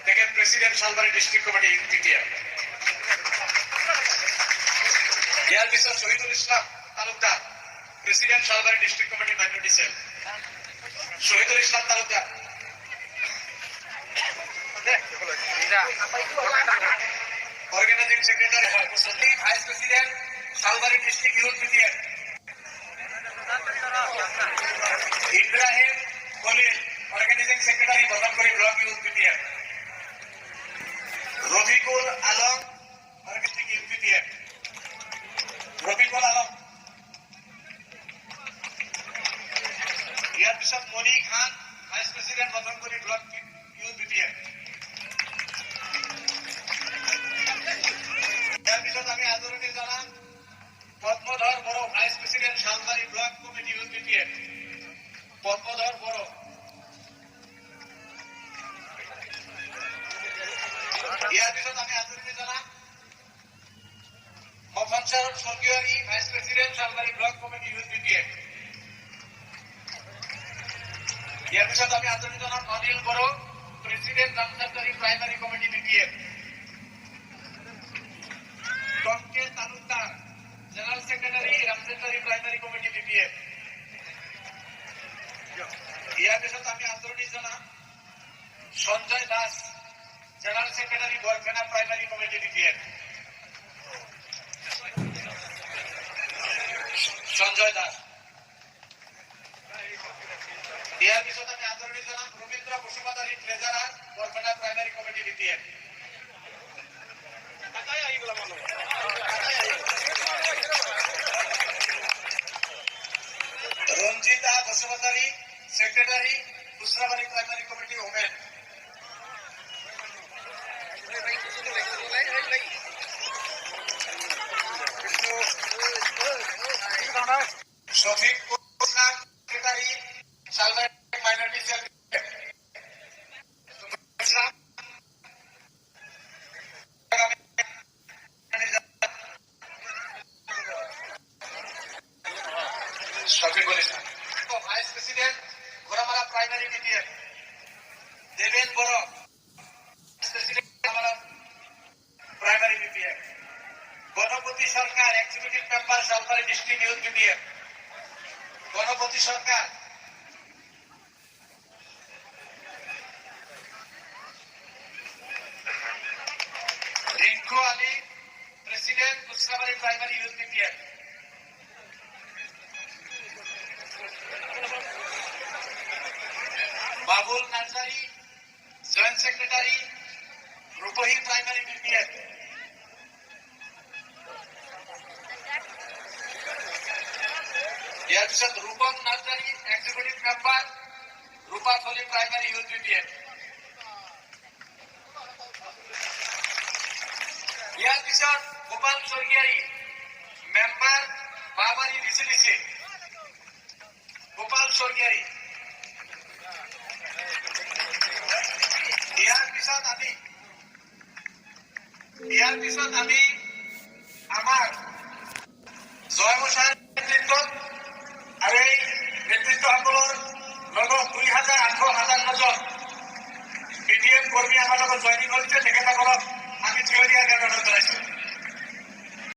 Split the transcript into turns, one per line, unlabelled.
দেখেন president Salbari district committee UPTA. ইয়ার পিছত Shahidul Islam Talukdar president Salbari district committee minority cell. Shahidul Islam Talukdar. Organising secretary vice president Salbari district UPTA. Ibrahim Khalil organising secretary Badanpuri block UPTA. Rafikul Alam organising UPTA. Rafikul Alam. ইয়ার পিছত Moni Khan vice president Badanpuri block UPTA. ইয়ার পিছত আমি আদৰণি জনাম Padmadhar Boro vice president Salbari block committee UPTA. Padmadhar Boro. ইয়ার পিছত আমি আদৰণি জনাম মফঞ্চর সরকারি vice president Salbari block committee UPTA. ইয়ার পিছত আমি আদৰণি জনাম Anil Boro president Ramchandari primary committee BPA. Tonke Talukdar general secretary Ramchandari primary committee BPA. ইয়ার পিছত আমি আদৰণি জনাম Sanjay Das general secretary Barkhana primary committee BPA. Sanjay Das. ইয়ার পিছত আমি আদৰণি জনাম Rabindra Basumatary treasurer Barkhana primary committee BPA. Ranjita Basumatary secretary Khuchrabari primary committee women. Shafiq Islam secretary Salbari minority cell. Shafikul Islam vice president Ghoramara primary BPA. Deben Boro president primary BPA. Ganapati Sarkar executive member Salbari district youth BPA. Ganapati Sarkar. Rinku Ali president Khuchrabari primary youth BPA. Babul Narzary joint secretary Rupahi primary BPA. ইয়ার পিছত Rupam Narzary executive member Rupathali primary youth BPA. ইয়ার পিছত Gopal Swargiary member Babari VCDC. Gopal Swargiary. ইয়াৰ পিছত আমি আমাৰ জয় মশাইৰ নেতৃত্বত আৰু এই নেতৃত্বসকলৰ